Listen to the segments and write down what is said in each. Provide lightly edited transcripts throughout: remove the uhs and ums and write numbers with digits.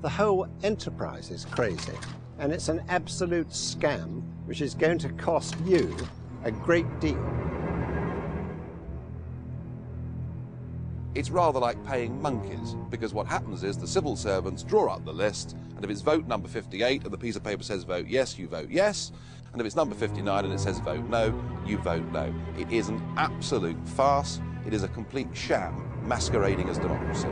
The whole enterprise is crazy, and it's an absolute scam which is going to cost you a great deal. It's rather like paying monkeys, because what happens is the civil servants draw up the list, and if it's vote number 58 and the piece of paper says vote yes, you vote yes, and if it's number 59 and it says vote no, you vote no. It is an absolute farce. It is a complete sham masquerading as democracy.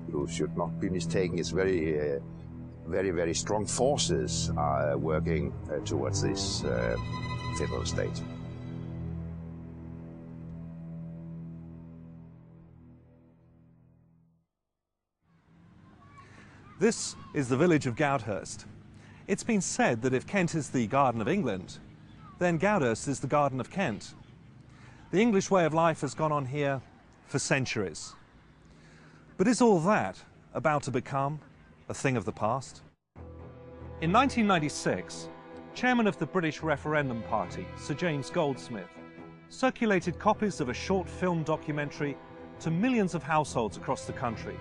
You should not be mistaken. It's very, very strong forces are working towards this federal state. This is the village of Goudhurst. It's been said that if Kent is the Garden of England, then Goudhurst is the Garden of Kent. The English way of life has gone on here for centuries. But is all that about to become a thing of the past? In 1996, chairman of the British Referendum Party, Sir James Goldsmith, circulated copies of a short film documentary to millions of households across the country.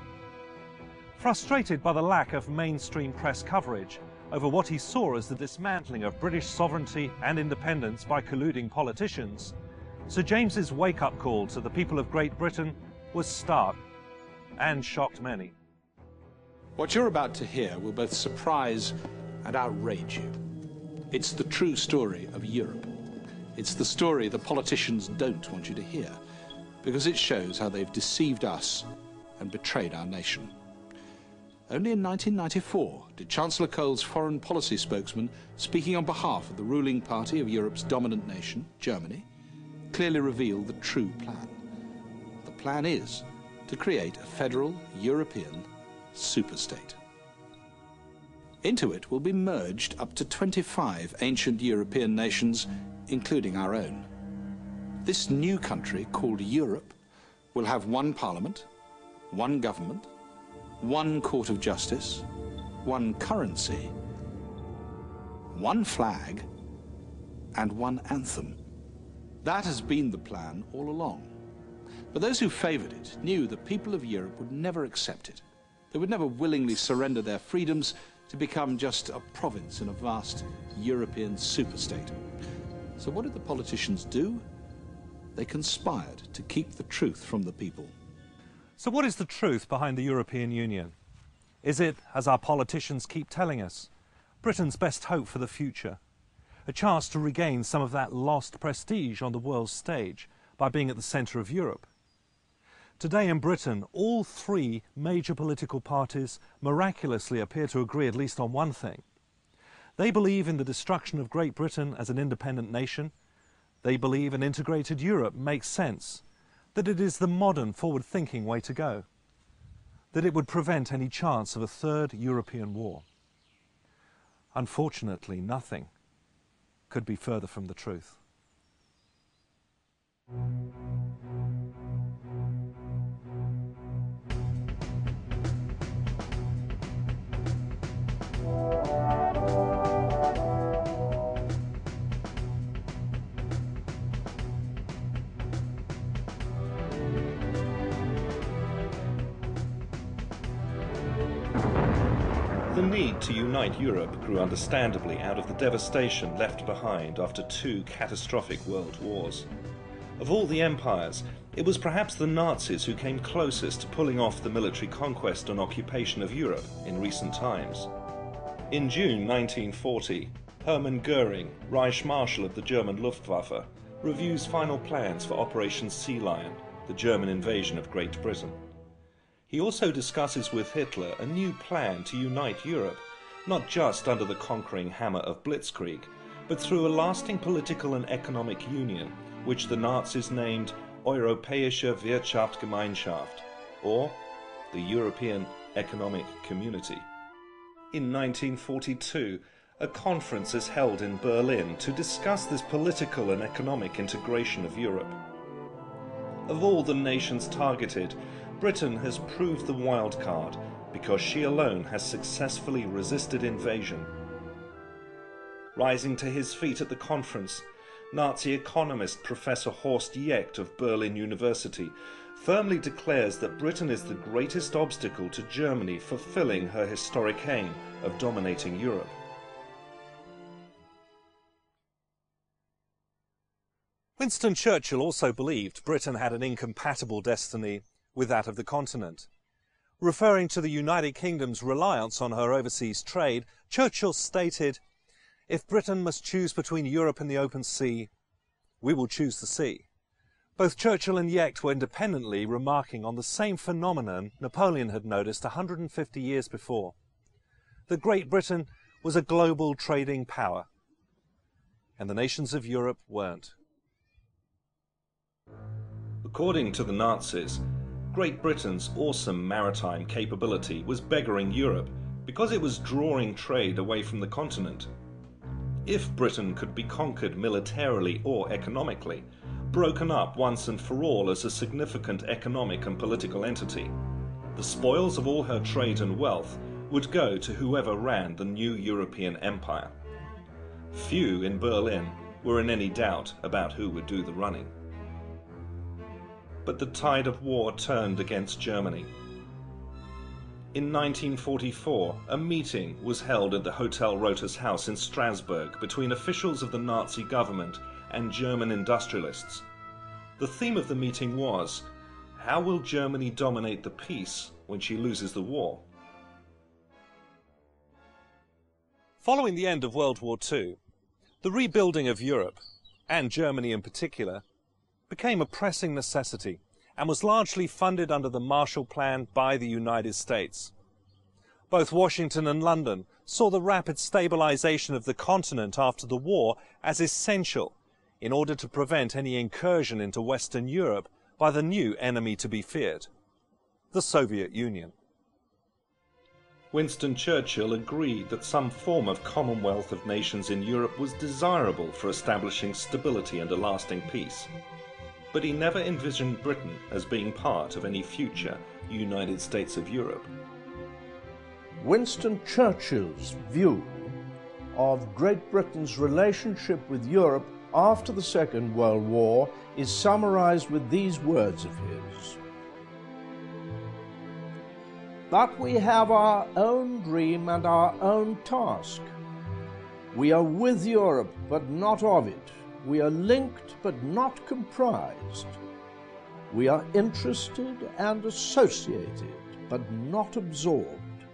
Frustrated by the lack of mainstream press coverage over what he saw as the dismantling of British sovereignty and independence by colluding politicians, Sir James's wake-up call to the people of Great Britain was stark and shocked many. What you're about to hear will both surprise and outrage you. It's the true story of Europe. It's the story the politicians don't want you to hear, because it shows how they've deceived us and betrayed our nation. Only in 1994 did Chancellor Kohl's foreign policy spokesman, speaking on behalf of the ruling party of Europe's dominant nation, Germany, clearly reveal the true plan. The plan is to create a federal European superstate. Into it will be merged up to 25 ancient European nations, including our own. This new country, called Europe, will have one parliament, one government, one court of justice, one currency, one flag, and one anthem. That has been the plan all along. But those who favoured it knew the people of Europe would never accept it. They would never willingly surrender their freedoms to become just a province in a vast European superstate. So what did the politicians do? They conspired to keep the truth from the people. So what is the truth behind the European Union? Is it, as our politicians keep telling us, Britain's best hope for the future? A chance to regain some of that lost prestige on the world stage by being at the centre of Europe? Today in Britain, all three major political parties miraculously appear to agree at least on one thing. They believe in the destruction of Great Britain as an independent nation. They believe an integrated Europe makes sense, that it is the modern, forward-thinking way to go, that it would prevent any chance of a third European war. Unfortunately, nothing could be further from the truth. The need to unite Europe grew understandably out of the devastation left behind after two catastrophic world wars. Of all the empires, it was perhaps the Nazis who came closest to pulling off the military conquest and occupation of Europe in recent times. In June 1940, Hermann Göring, Reich Marshal of the German Luftwaffe, reviews final plans for Operation Sea Lion, the German invasion of Great Britain. He also discusses with Hitler a new plan to unite Europe, not just under the conquering hammer of Blitzkrieg, but through a lasting political and economic union, which the Nazis named Europäische Wirtschaftsgemeinschaft, or the European Economic Community. In 1942, a conference is held in Berlin to discuss this political and economic integration of Europe. Of all the nations targeted, Britain has proved the wild card because she alone has successfully resisted invasion. Rising to his feet at the conference, Nazi economist Professor Horst Jecht of Berlin University firmly declares that Britain is the greatest obstacle to Germany fulfilling her historic aim of dominating Europe. Winston Churchill also believed Britain had an incompatible destiny with that of the continent. Referring to the United Kingdom's reliance on her overseas trade, Churchill stated, "If Britain must choose between Europe and the open sea, we will choose the sea." Both Churchill and Jecht were independently remarking on the same phenomenon Napoleon had noticed 150 years before, that Great Britain was a global trading power, and the nations of Europe weren't. According to the Nazis, Great Britain's awesome maritime capability was beggaring Europe because it was drawing trade away from the continent. If Britain could be conquered militarily or economically, broken up once and for all as a significant economic and political entity, the spoils of all her trade and wealth would go to whoever ran the new European empire. Few in Berlin were in any doubt about who would do the running. But the tide of war turned against Germany. In 1944, a meeting was held at the Hotel Rotas House in Strasbourg between officials of the Nazi government and German industrialists. The theme of the meeting was, how will Germany dominate the peace when she loses the war? Following the end of World War II, the rebuilding of Europe, and Germany in particular, became a pressing necessity and was largely funded under the Marshall Plan by the United States. Both Washington and London saw the rapid stabilization of the continent after the war as essential in order to prevent any incursion into Western Europe by the new enemy to be feared, the Soviet Union. Winston Churchill agreed that some form of commonwealth of nations in Europe was desirable for establishing stability and a lasting peace. But he never envisioned Britain as being part of any future United States of Europe. Winston Churchill's view of Great Britain's relationship with Europe after the Second World War is summarized with these words of his. But we have our own dream and our own task. We are with Europe, but not of it. We are linked, but not comprised. We are interested and associated, but not absorbed.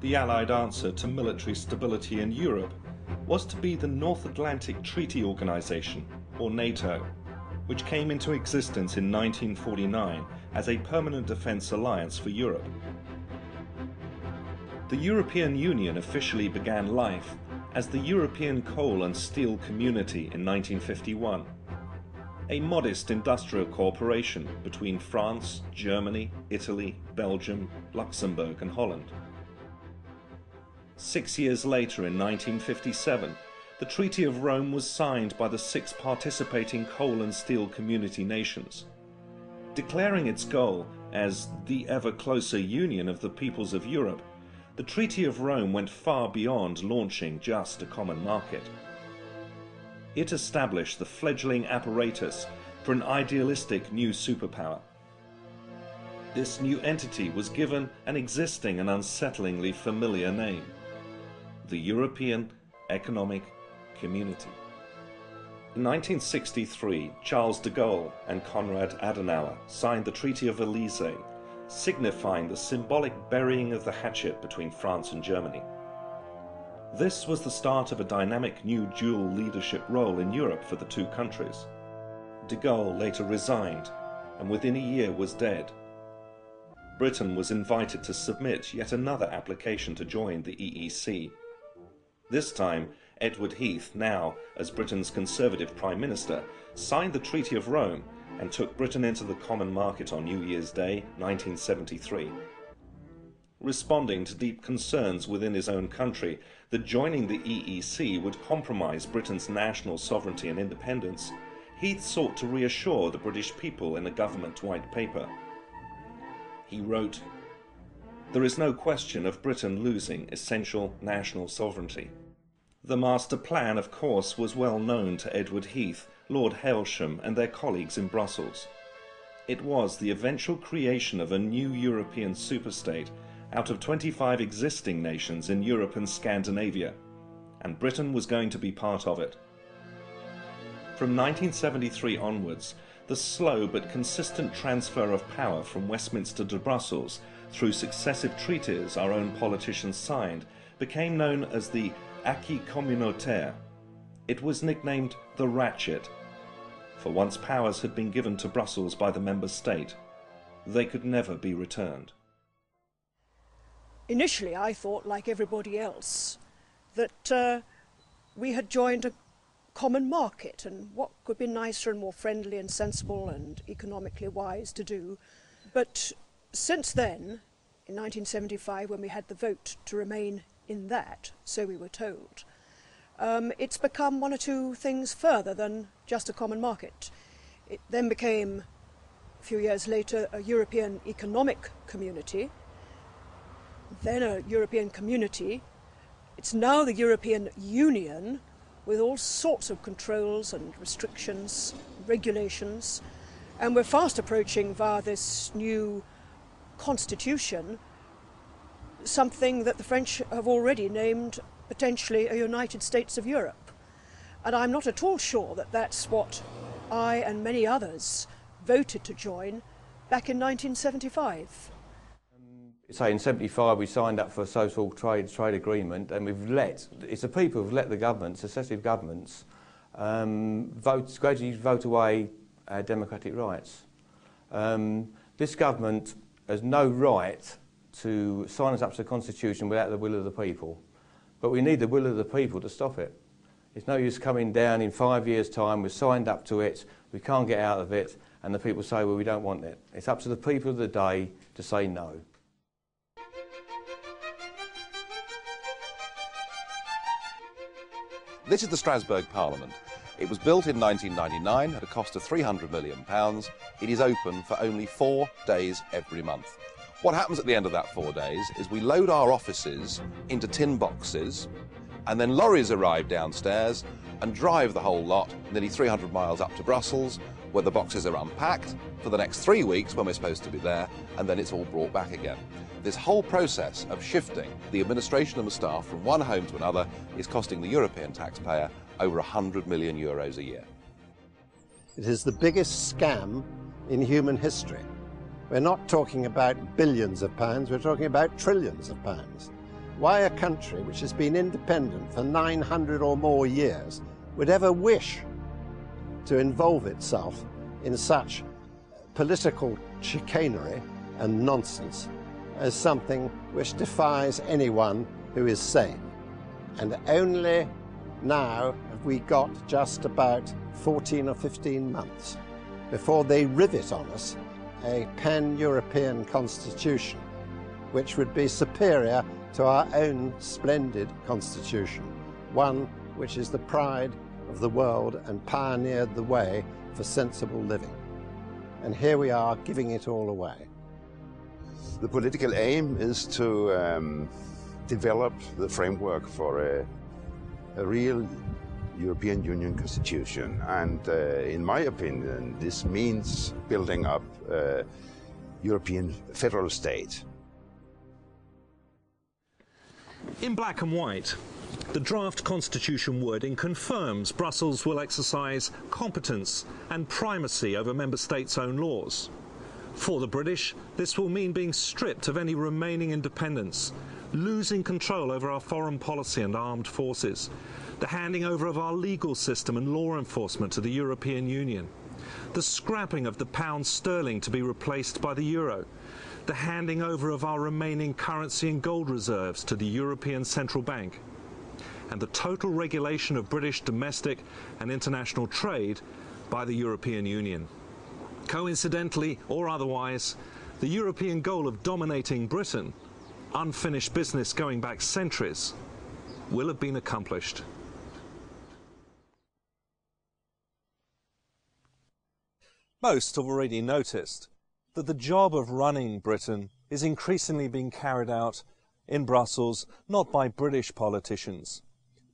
The Allied answer to military stability in Europe was to be the North Atlantic Treaty Organization, or NATO, which came into existence in 1949 as a permanent defense alliance for Europe. The European Union officially began life as the European Coal and Steel Community in 1951, a modest industrial cooperation between France, Germany, Italy, Belgium, Luxembourg and Holland. 6 years later, in 1957, the Treaty of Rome was signed by the 6 participating coal and steel community nations. Declaring its goal as the ever closer union of the peoples of Europe, the Treaty of Rome went far beyond launching just a common market. It established the fledgling apparatus for an idealistic new superpower. This new entity was given an existing and unsettlingly familiar name: the European Economic Community. In 1963, Charles de Gaulle and Konrad Adenauer signed the Treaty of Élysée, signifying the symbolic burying of the hatchet between France and Germany. This was the start of a dynamic new dual leadership role in Europe for the two countries. De Gaulle later resigned, and within a year was dead. Britain was invited to submit yet another application to join the EEC. This time, Edward Heath, now as Britain's Conservative Prime Minister, signed the Treaty of Rome and took Britain into the common market on New Year's Day, 1973. Responding to deep concerns within his own country that joining the EEC would compromise Britain's national sovereignty and independence, Heath sought to reassure the British people in a government white paper. He wrote, "There is no question of Britain losing essential national sovereignty. The master plan, of course, was well known to Edward Heath, Lord Hailsham and their colleagues in Brussels. It was the eventual creation of a new European superstate out of 25 existing nations in Europe and Scandinavia, and Britain was going to be part of it. From 1973 onwards, the slow but consistent transfer of power from Westminster to Brussels through successive treaties our own politicians signed became known as the acquis communautaire. It was nicknamed the Ratchet, for once powers had been given to Brussels by the member state, they could never be returned. Initially I thought, like everybody else, that we had joined a common market, and what could be nicer and more friendly and sensible and economically wise to do. But since then, in 1975, when we had the vote to remain in that, so we were told, it's become one or two things further than just a common market. It then became, a few years later, a European Economic Community, then a European Community. It's now the European Union, with all sorts of controls and restrictions, regulations, and we're fast approaching, via this new constitution, something that the French have already named potentially a United States of Europe. And I'm not at all sure that that's what I and many others voted to join back in 1975. Say in 75 we signed up for a social trade agreement, and it's the people who've let the governments, successive governments, gradually vote away our democratic rights. This government has no right to sign us up to the Constitution without the will of the people, but we need the will of the people to stop it. It's no use coming down in 5 years' time, we've signed up to it, we can't get out of it, and the people say, well, we don't want it. It's up to the people of the day to say no. This is the Strasbourg Parliament. It was built in 1999 at a cost of £300 million. It is open for only 4 days every month. What happens at the end of that 4 days is we load our offices into tin boxes, and then lorries arrive downstairs and drive the whole lot nearly 300 miles up to Brussels, where the boxes are unpacked for the next 3 weeks when we're supposed to be there, and then it's all brought back again. This whole process of shifting the administration and the staff from one home to another is costing the European taxpayer over €100 million a year. It is the biggest scam in human history. We're not talking about billions of pounds, we're talking about trillions of pounds. Why a country which has been independent for 900 or more years would ever wish to involve itself in such political chicanery and nonsense as something which defies anyone who is sane. And only now have we got just about 14 or 15 months before they rivet on us a pan-European constitution which would be superior to our own splendid constitution, one which is the pride of the world and pioneered the way for sensible living. And here we are giving it all away. The political aim is to develop the framework for a real European Union constitution, and in my opinion this means building up a European federal state. In black and white, the draft constitution wording confirms Brussels will exercise competence and primacy over member states' own laws. For the British, this will mean being stripped of any remaining independence, losing control over our foreign policy and armed forces, the handing over of our legal system and law enforcement to the European Union, the scrapping of the pound sterling to be replaced by the euro, the handing over of our remaining currency and gold reserves to the European Central Bank, and the total regulation of British domestic and international trade by the European Union. Coincidentally or otherwise, the European goal of dominating Britain, unfinished business going back centuries, will have been accomplished. Most have already noticed that the job of running Britain is increasingly being carried out in Brussels not by British politicians,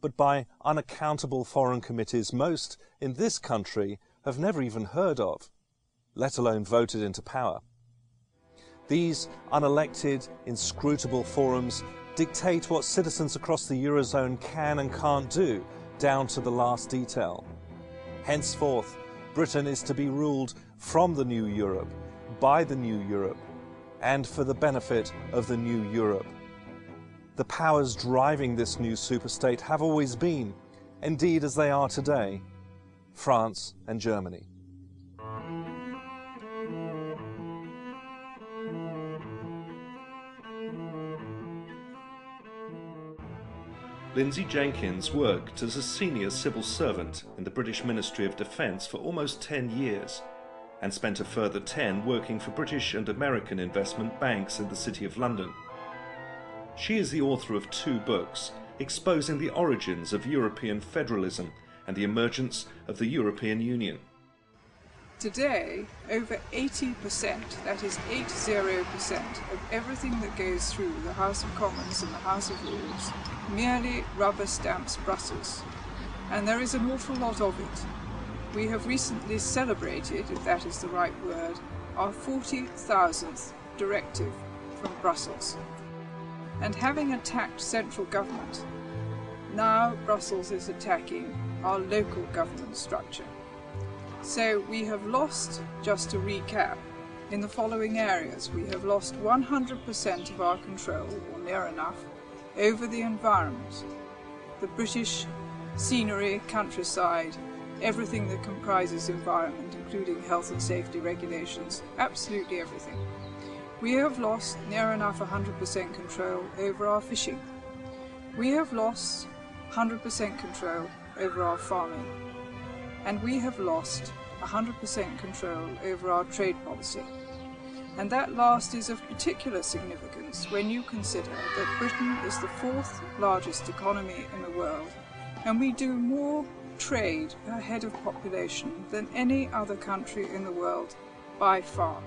but by unaccountable foreign committees most in this country have never even heard of, let alone voted into power. These unelected, inscrutable forums dictate what citizens across the Eurozone can and can't do, down to the last detail. Henceforth, Britain is to be ruled from the new Europe, by the new Europe, and for the benefit of the new Europe. The powers driving this new superstate have always been, indeed as they are today, France and Germany. Lindsay Jenkins worked as a senior civil servant in the British Ministry of Defence for almost 10 years and spent a further 10 working for British and American investment banks in the City of London. She is the author of 2 books exposing the origins of European federalism and the emergence of the European Union. Today, over 80%, that is 80%, of everything that goes through the House of Commons and the House of Lords merely rubber stamps Brussels, and there is an awful lot of it. We have recently celebrated, if that is the right word, our 40,000th directive from Brussels. And having attacked central government, now Brussels is attacking our local government structure. So we have lost, just to recap, in the following areas. We have lost 100% of our control, or near enough, over the environment. The British scenery, countryside, everything that comprises environment, including health and safety regulations, absolutely everything. We have lost near enough 100% control over our fishing. We have lost 100% control over our farming. And we have lost 100% control over our trade policy. And that last is of particular significance when you consider that Britain is the 4th largest economy in the world, and we do more trade per head of population than any other country in the world by far.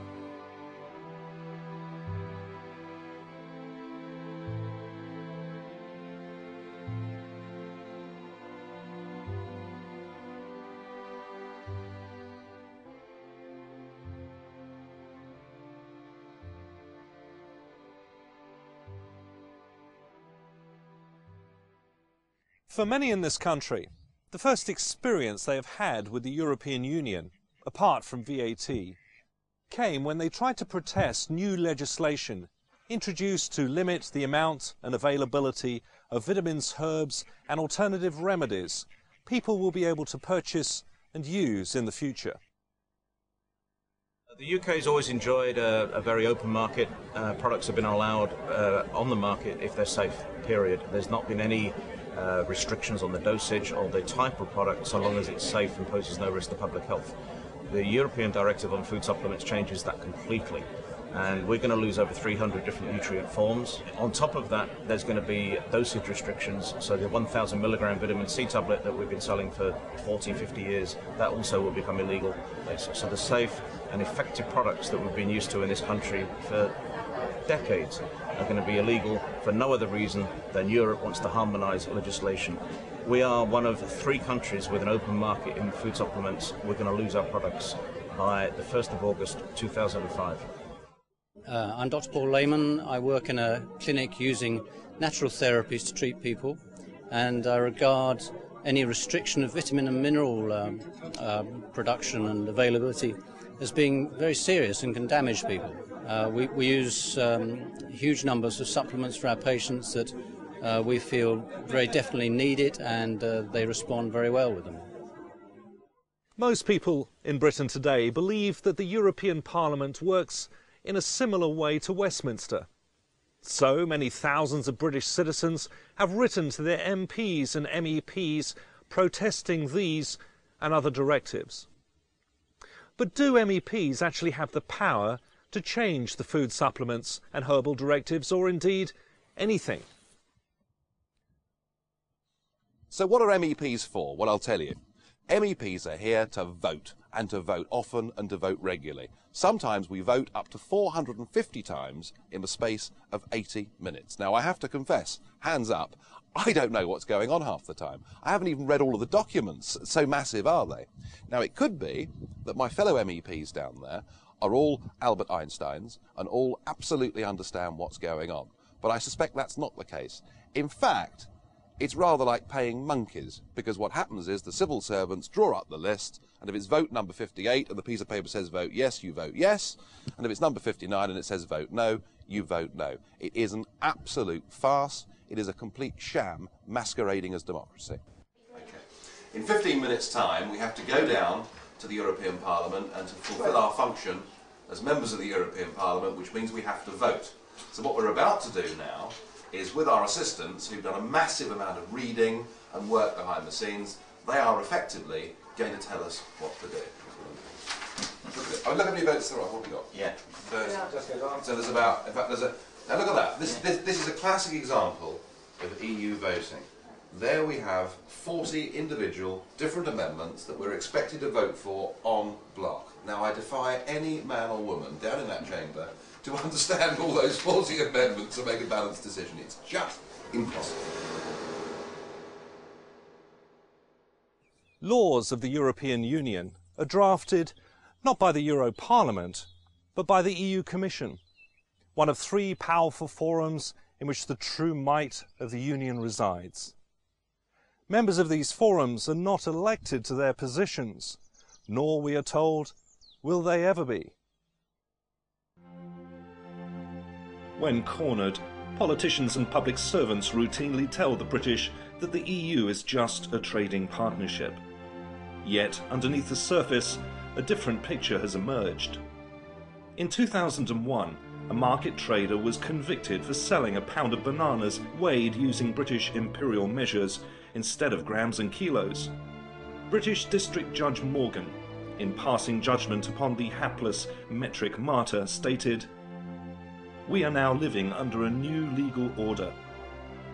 For many in this country, the first experience they have had with the European Union, apart from VAT, came when they tried to protest new legislation introduced to limit the amount and availability of vitamins, herbs and alternative remedies people will be able to purchase and use in the future. The UK has always enjoyed a very open market. Products have been allowed on the market if they're safe, period. There's not been any restrictions on the dosage or the type of product so long as it's safe and poses no risk to public health. The European Directive on Food Supplements changes that completely, and we're going to lose over 300 different nutrient forms. On top of that, there's going to be dosage restrictions, so the 1,000 milligram vitamin C tablet that we've been selling for 40, 50 years, that also will become illegal. So the safe and effective products that we've been used to in this country for decades are going to be illegal for no other reason than Europe wants to harmonise legislation. We are one of 3 countries with an open market in food supplements. We're going to lose our products by the 1st of August 2005. I'm Dr. Paul Lehman. I work in a clinic using natural therapies to treat people, and I regard any restriction of vitamin and mineral production and availability as being very serious and can damage people. We use huge numbers of supplements for our patients that we feel very definitely need it, and they respond very well with them. Most people in Britain today believe that the European Parliament works in a similar way to Westminster. So many thousands of British citizens have written to their MPs and MEPs protesting these and other directives. But do MEPs actually have the power to change the food supplements and herbal directives, or indeed anything? So what are MEPs for? Well, I'll tell you. MEPs are here to vote, and to vote often and to vote regularly. Sometimes we vote up to 450 times in the space of 80 minutes. Now, I have to confess, hands up, I don't know what's going on half the time. I haven't even read all of the documents, so massive are they. Now, it could be that my fellow MEPs down there are all Albert Einsteins and all absolutely understand what's going on. But I suspect that's not the case. In fact, it's rather like paying monkeys, because what happens is the civil servants draw up the list, and if it's vote number 58 and the piece of paper says vote yes, you vote yes, and if it's number 59 and it says vote no, you vote no. It is an absolute farce. It is a complete sham masquerading as democracy. Okay. In 15 minutes' time, we have to go down to the European Parliament and to fulfil our function as members of the European Parliament, which means we have to vote. So what we're about to do now is, with our assistants, who've done a massive amount of reading and work behind the scenes, they are effectively going to tell us what to do. Look at me votes through. What have we got? Yeah. So there's about, in fact, now look at that. This is a classic example of EU voting. There we have 40 individual different amendments that we're expected to vote for en bloc. Now, I defy any man or woman down in that chamber to understand all those 40 amendments and make a balanced decision. It's just impossible. Laws of the European Union are drafted not by the Euro Parliament, but by the EU Commission, one of three powerful forums in which the true might of the Union resides. Members of these forums are not elected to their positions, nor, we are told, will they ever be. When cornered, politicians and public servants routinely tell the British that the EU is just a trading partnership. Yet, underneath the surface, a different picture has emerged. In 2001, a market trader was convicted for selling a pound of bananas weighed using British imperial measures instead of grams and kilos. British District Judge Morgan, in passing judgment upon the hapless metric martyr, stated, "We are now living under a new legal order.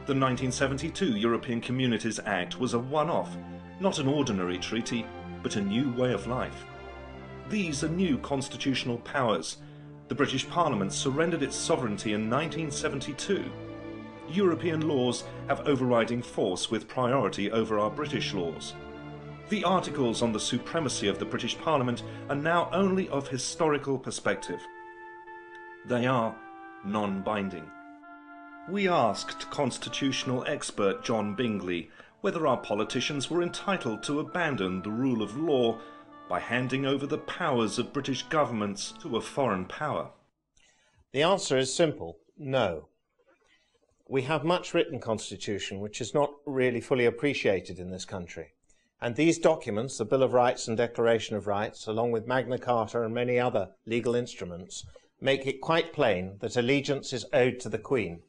The 1972 European Communities Act was a one-off, not an ordinary treaty, but a new way of life. These are new constitutional powers. The British Parliament surrendered its sovereignty in 1972. European laws have overriding force with priority over our British laws. The articles on the supremacy of the British Parliament are now only of historical perspective. They are non-binding." We asked constitutional expert John Bingley whether our politicians were entitled to abandon the rule of law by handing over the powers of British governments to a foreign power. The answer is simple: no. We have much written constitution which is not really fully appreciated in this country. And these documents, the Bill of Rights and Declaration of Rights, along with Magna Carta and many other legal instruments, make it quite plain that allegiance is owed to the Queen,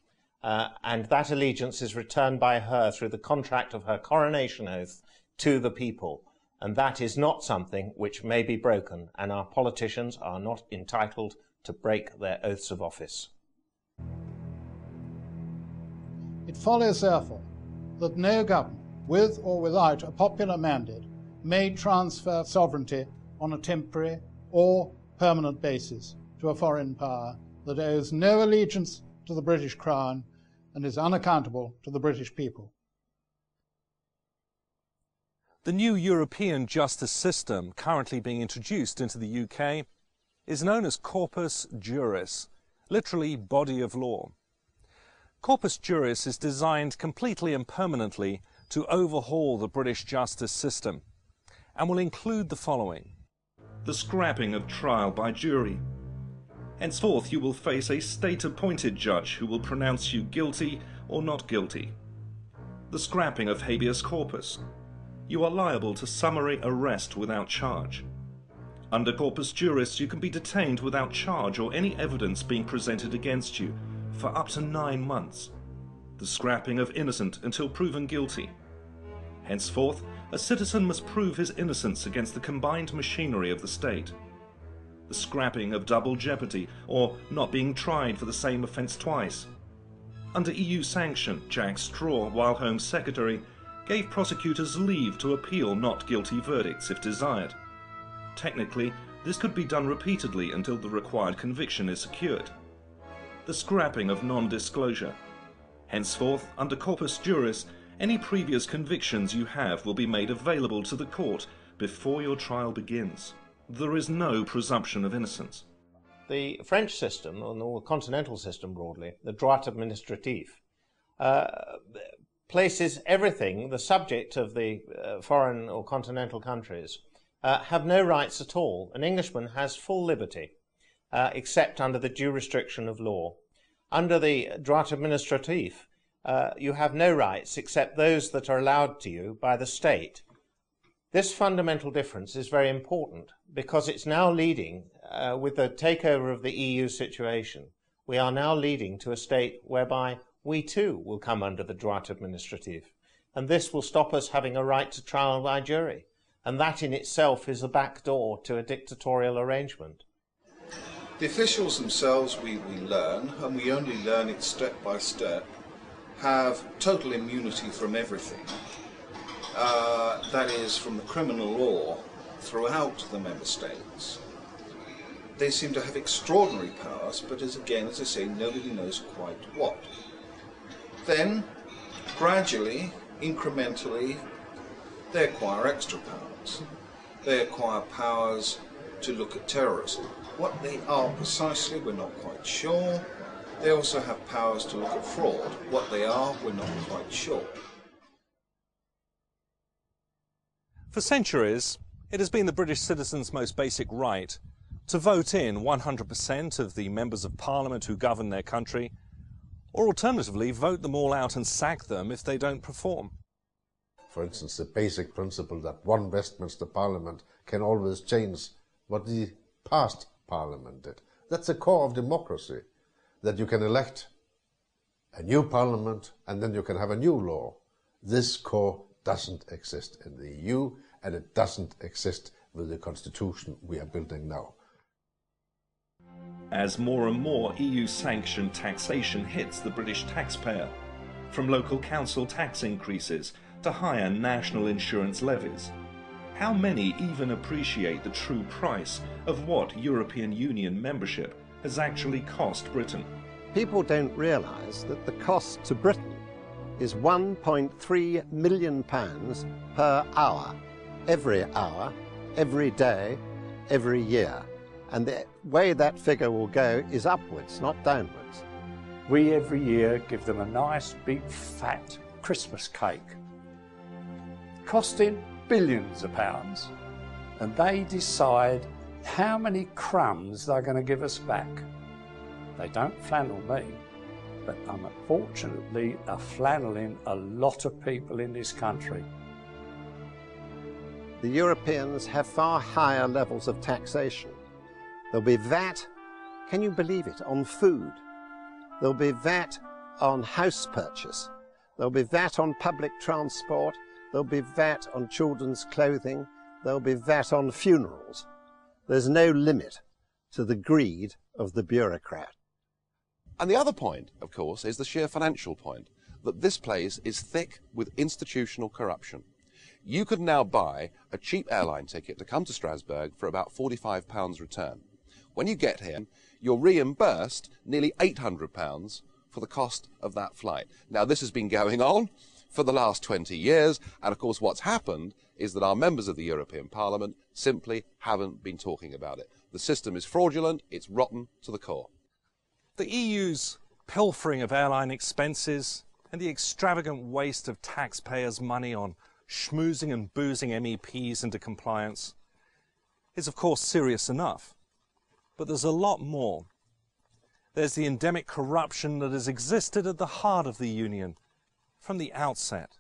and that allegiance is returned by her through the contract of her coronation oath to the people. And that is not something which may be broken, and our politicians are not entitled to break their oaths of office. It follows, therefore, that no government, with or without a popular mandate, may transfer sovereignty on a temporary or permanent basis to a foreign power that owes no allegiance to the British Crown and is unaccountable to the British people. The new European justice system currently being introduced into the UK is known as Corpus Juris, literally body of law. Corpus Juris is designed completely and permanently to overhaul the British justice system and will include the following: the scrapping of trial by jury. Henceforth you will face a state-appointed judge who will pronounce you guilty or not guilty. The scrapping of habeas corpus. You are liable to summary arrest without charge. Under Corpus Juris, you can be detained without charge or any evidence being presented against you for up to 9 months. The scrapping of innocent until proven guilty. Henceforth, a citizen must prove his innocence against the combined machinery of the state. The scrapping of double jeopardy, or not being tried for the same offence twice. Under EU sanction, Jack Straw, while Home Secretary, gave prosecutors leave to appeal not guilty verdicts if desired. Technically, this could be done repeatedly until the required conviction is secured. The scrapping of non-disclosure. Henceforth, under corpus juris, any previous convictions you have will be made available to the court before your trial begins. There is no presumption of innocence. The French system, or the continental system broadly, the droit administratif, places everything, the subject of the foreign or continental countries, have no rights at all. An Englishman has full liberty, except under the due restriction of law. Under the droit administratif, you have no rights except those that are allowed to you by the state. This fundamental difference is very important because it's now leading, with the takeover of the EU situation, we are now leading to a state whereby we too will come under the droit administratif. And this will stop us having a right to trial by jury. And that in itself is a back door to a dictatorial arrangement. The officials themselves, we learn, and we only learn it step by step, have total immunity from everything. That is, from the criminal law throughout the member states. They seem to have extraordinary powers, but as I say, nobody knows quite what. Then, gradually, incrementally, they acquire extra powers. They acquire powers to look at terrorism. What they are precisely, we're not quite sure. They also have powers to look at fraud. What they are, we're not quite sure. For centuries, it has been the British citizen's most basic right to vote in 100% of the members of Parliament who govern their country, or alternatively vote them all out and sack them if they don't perform. For instance, the basic principle that one Westminster Parliament can always change what the past Parliament did. That's the core of democracy, that you can elect a new Parliament and then you can have a new law. This core doesn't exist in the EU, and it doesn't exist with the constitution we are building now. As more and more EU-sanctioned taxation hits the British taxpayer, from local council tax increases to higher national insurance levies, how many even appreciate the true price of what European Union membership has actually cost Britain? People don't realise that the cost to Britain is £1.3 million per hour, every day, every year. And the way that figure will go is upwards, not downwards. We every year give them a nice big fat Christmas cake, costing billions of pounds, and they decide how many crumbs they're going to give us back. They don't flannel me, but unfortunately are flanneling a lot of people in this country. The Europeans have far higher levels of taxation. There'll be VAT, can you believe it, on food. There'll be VAT on house purchase. There'll be VAT on public transport. There'll be VAT on children's clothing. There'll be VAT on funerals. There's no limit to the greed of the bureaucrat. And the other point, of course, is the sheer financial point, that this place is thick with institutional corruption. You could now buy a cheap airline ticket to come to Strasbourg for about £45 return. When you get here, you're reimbursed nearly £800 for the cost of that flight. Now, this has been going on for the last 20 years, and of course what's happened is that our members of the European Parliament simply haven't been talking about it. The system is fraudulent, it's rotten to the core. The EU's pilfering of airline expenses and the extravagant waste of taxpayers' money on schmoozing and boozing MEPs into compliance is of course serious enough. But there's a lot more. There's the endemic corruption that has existed at the heart of the Union from the outset.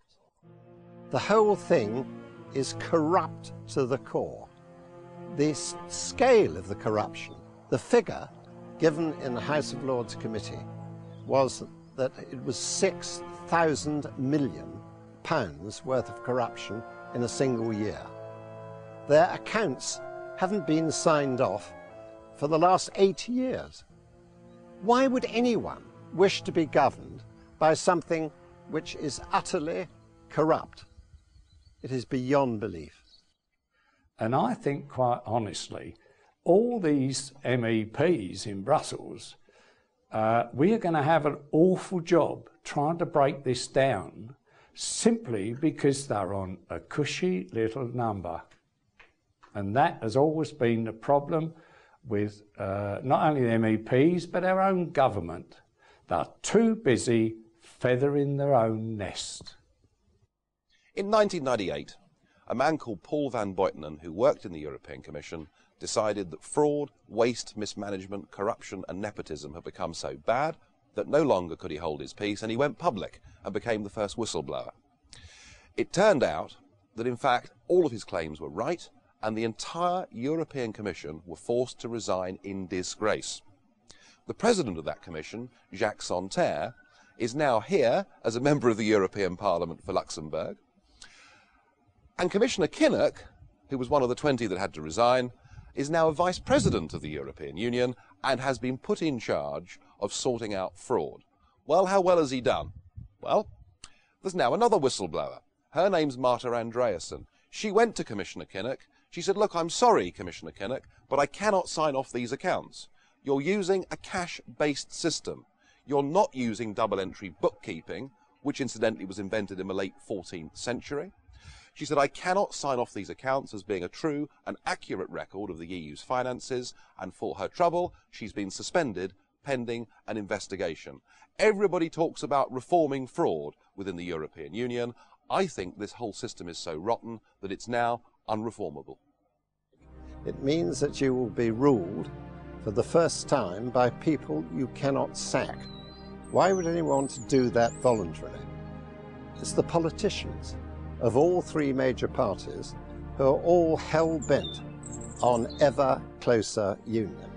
The whole thing is corrupt to the core. The scale of the corruption, the figure given in the House of Lords Committee was that it was £6,000 million worth of corruption in a single year. Their accounts haven't been signed off for the last 8 years. Why would anyone wish to be governed by something which is utterly corrupt? It is beyond belief. And I think, quite honestly, all these MEPs in Brussels, we are going to have an awful job trying to break this down simply because they're on a cushy little number. And that has always been the problem with not only the MEPs, but our own government. They're too busy feathering their own nest. In 1998, a man called Paul van Buitenen, who worked in the European Commission, decided that fraud, waste, mismanagement, corruption and nepotism had become so bad that no longer could he hold his peace, and he went public and became the first whistleblower. It turned out that, in fact, all of his claims were right, and the entire European Commission were forced to resign in disgrace. The president of that commission, Jacques Santer, is now here as a member of the European Parliament for Luxembourg. And Commissioner Kinnock, who was one of the 20 that had to resign, is now a vice president of the European Union and has been put in charge of sorting out fraud. Well, how well has he done? Well, there's now another whistleblower. Her name's Marta Andreasen. She went to Commissioner Kinnock. She said, look, I'm sorry, Commissioner Kinnock, but I cannot sign off these accounts. You're using a cash-based system. You're not using double-entry bookkeeping, which incidentally was invented in the late 14th century. She said, I cannot sign off these accounts as being a true and accurate record of the EU's finances, and for her trouble, she's been suspended pending an investigation. Everybody talks about reforming fraud within the European Union. I think this whole system is so rotten that it's now unreformable. It means that you will be ruled for the first time by people you cannot sack. Why would anyone want to do that voluntarily? It's the politicians of all three major parties who are all hell-bent on ever closer union.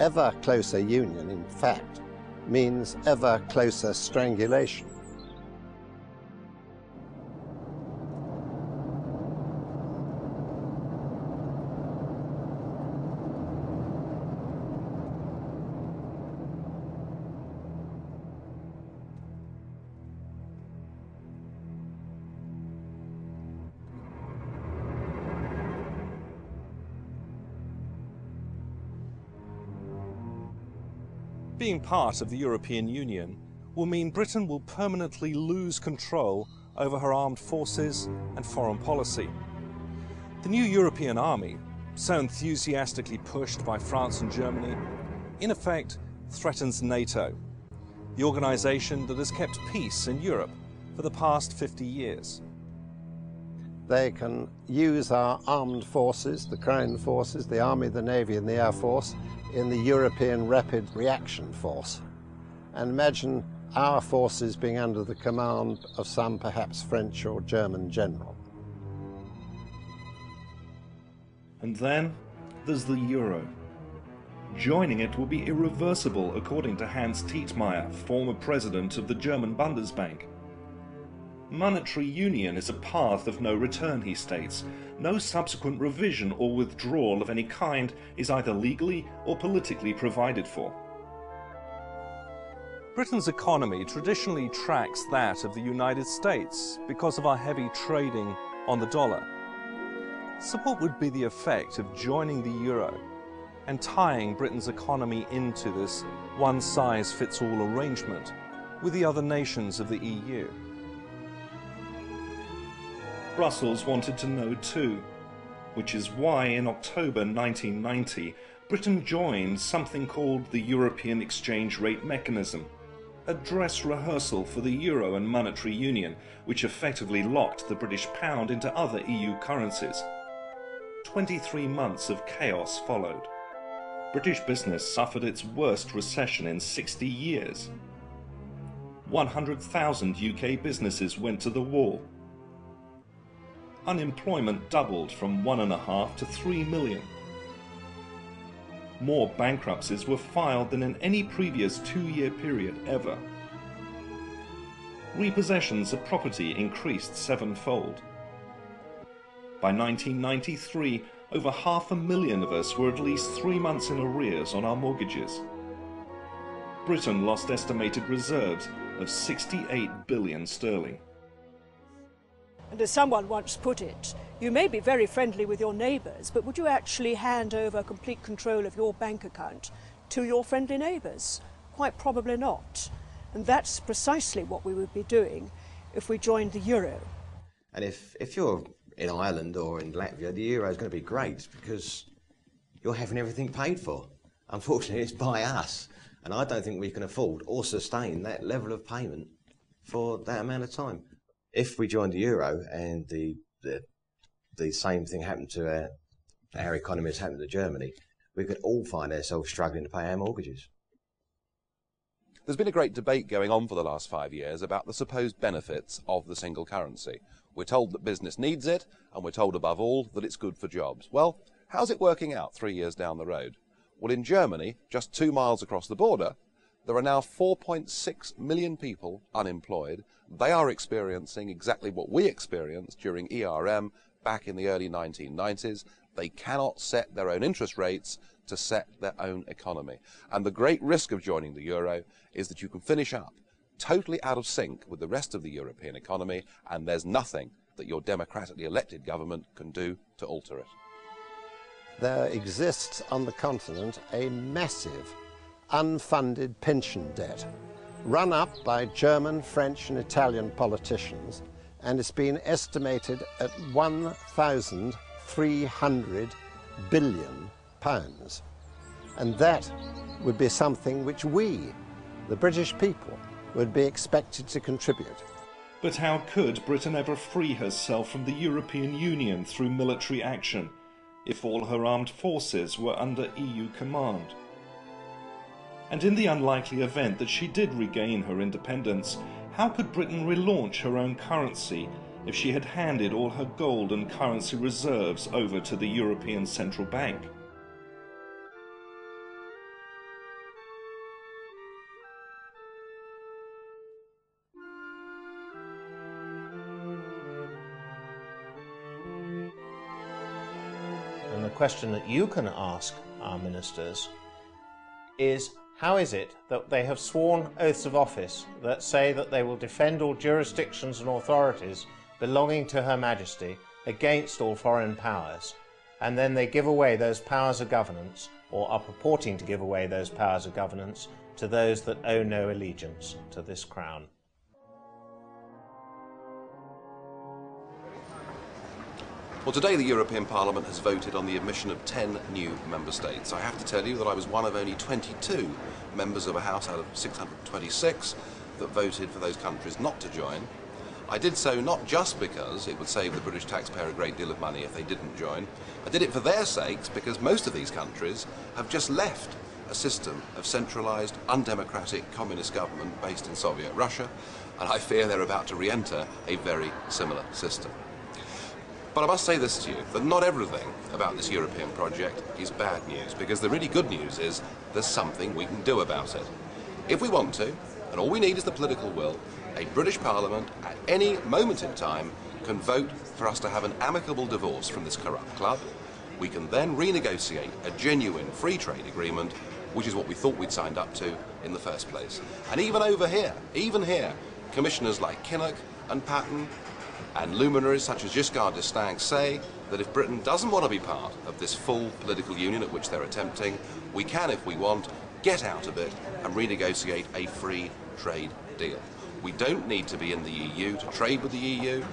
Ever closer union, in fact, means ever closer strangulation. Being part of the European Union will mean Britain will permanently lose control over her armed forces and foreign policy. The new European army, so enthusiastically pushed by France and Germany, in effect threatens NATO, the organisation that has kept peace in Europe for the past 50 years. They can use our armed forces, the Crown forces, the Army, the Navy and the Air Force, in the European Rapid Reaction Force. And imagine our forces being under the command of some perhaps French or German general. And then there's the euro. Joining it will be irreversible, according to Hans Tietmeyer, former president of the German Bundesbank. Monetary union is a path of no return, he states. No subsequent revision or withdrawal of any kind is either legally or politically provided for. Britain's economy traditionally tracks that of the United States because of our heavy trading on the dollar. So what would be the effect of joining the euro and tying Britain's economy into this one-size-fits-all arrangement with the other nations of the EU? Brussels wanted to know too, which is why in October 1990 Britain joined something called the European Exchange Rate Mechanism, a dress rehearsal for the euro and monetary union, which effectively locked the British pound into other EU currencies. 23 months of chaos followed. British business suffered its worst recession in 60 years. 100,000 UK businesses went to the wall. Unemployment doubled from 1.5 to 3 million. More bankruptcies were filed than in any previous 2-year period ever. Repossessions of property increased 7-fold. By 1993, over 500,000 of us were at least 3 months in arrears on our mortgages. Britain lost estimated reserves of 68 billion sterling. And as someone once put it, you may be very friendly with your neighbours, but would you actually hand over complete control of your bank account to your friendly neighbours? Quite probably not. And that's precisely what we would be doing if we joined the euro. And if you're in Ireland or in Latvia, the euro is going to be great because you're having everything paid for. Unfortunately, it's by us. And I don't think we can afford or sustain that level of payment for that amount of time. If we joined the euro and the same thing happened to our economy as happened to Germany, we could all find ourselves struggling to pay our mortgages. There's been a great debate going on for the last 5 years about the supposed benefits of the single currency. We're told that business needs it, and we're told above all that it's good for jobs. Well, how's it working out 3 years down the road? Well, in Germany, just 2 miles across the border, there are now 4.6 million people unemployed. They are experiencing exactly what we experienced during ERM back in the early 1990s. They cannot set their own interest rates to set their own economy. And the great risk of joining the euro is that you can finish up totally out of sync with the rest of the European economy, and there's nothing that your democratically elected government can do to alter it. There exists on the continent a massive unfunded pension debt run up by German, French and Italian politicians, and it's been estimated at £1,300 billion. And that would be something which we, the British people, would be expected to contribute. But how could Britain ever free herself from the European Union through military action if all her armed forces were under EU command? And in the unlikely event that she did regain her independence, how could Britain relaunch her own currency if she had handed all her gold and currency reserves over to the European Central Bank? And the question that you can ask our ministers is, how is it that they have sworn oaths of office that say that they will defend all jurisdictions and authorities belonging to Her Majesty against all foreign powers, and then they give away those powers of governance, or are purporting to give away those powers of governance, to those that owe no allegiance to this crown? Well, today the European Parliament has voted on the admission of 10 new member states. I have to tell you that I was one of only 22 members of a House out of 626 that voted for those countries not to join. I did so not just because it would save the British taxpayer a great deal of money if they didn't join. I did it for their sakes because most of these countries have just left a system of centralised, undemocratic communist government based in Soviet Russia, and I fear they're about to re-enter a very similar system. But I must say this to you, that not everything about this European project is bad news, because the really good news is there's something we can do about it. If we want to, and all we need is the political will, a British Parliament at any moment in time can vote for us to have an amicable divorce from this corrupt club. We can then renegotiate a genuine free trade agreement, which is what we thought we'd signed up to in the first place. And even here, commissioners like Kinnock and Patton and luminaries such as Giscard d'Estaing say that if Britain doesn't want to be part of this full political union at which they're attempting, we can, if we want, get out of it and renegotiate a free trade deal. We don't need to be in the EU to trade with the EU.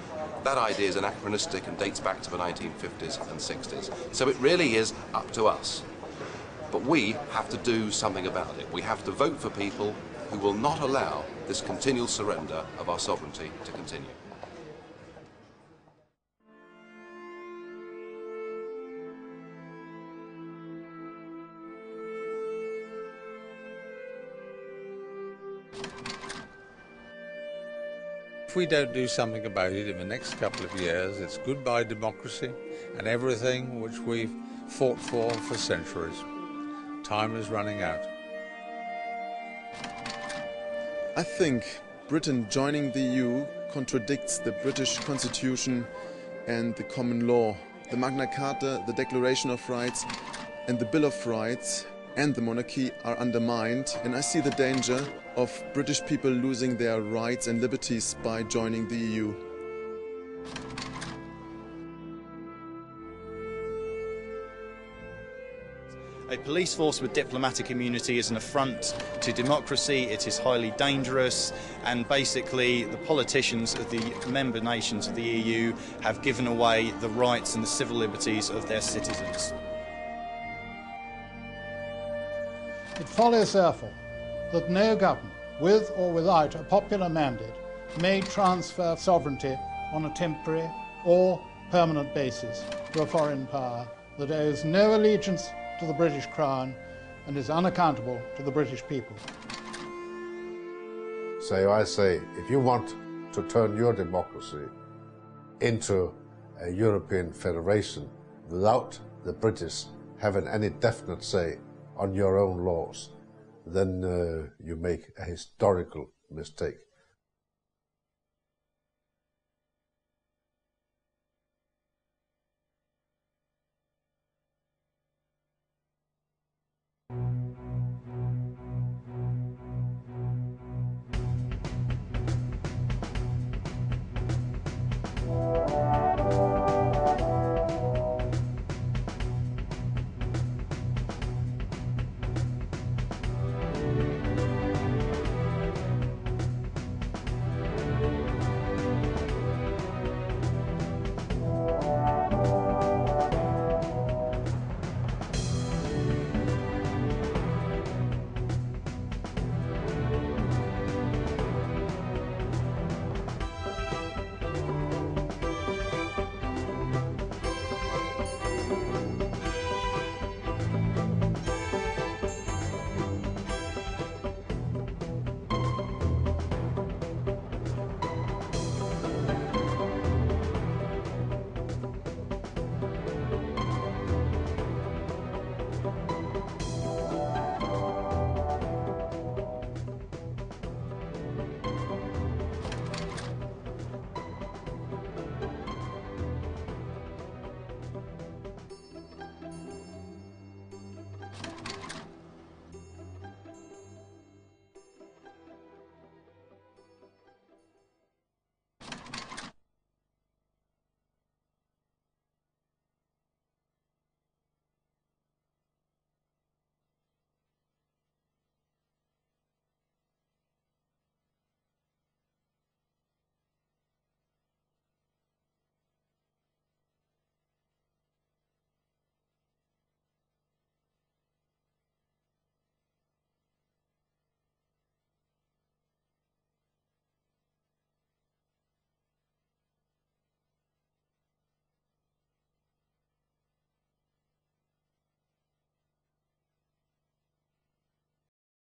That idea is anachronistic and dates back to the 1950s and 60s. So it really is up to us. But we have to do something about it. We have to vote for people who will not allow this continual surrender of our sovereignty to continue. If we don't do something about it in the next couple of years, it's goodbye democracy and everything which we've fought for centuries. Time is running out. I think Britain joining the EU contradicts the British Constitution and the common law. The Magna Carta, the Declaration of Rights and the Bill of Rights and the monarchy are undermined, and I see the danger of British people losing their rights and liberties by joining the EU. A police force with diplomatic immunity is an affront to democracy, it is highly dangerous, and basically the politicians of the member nations of the EU have given away the rights and the civil liberties of their citizens. It follows, therefore, that no government, with or without a popular mandate, may transfer sovereignty on a temporary or permanent basis to a foreign power that owes no allegiance to the British Crown and is unaccountable to the British people. So I say, if you want to turn your democracy into a European federation without the British having any definite say on your own laws, then you make a historical mistake.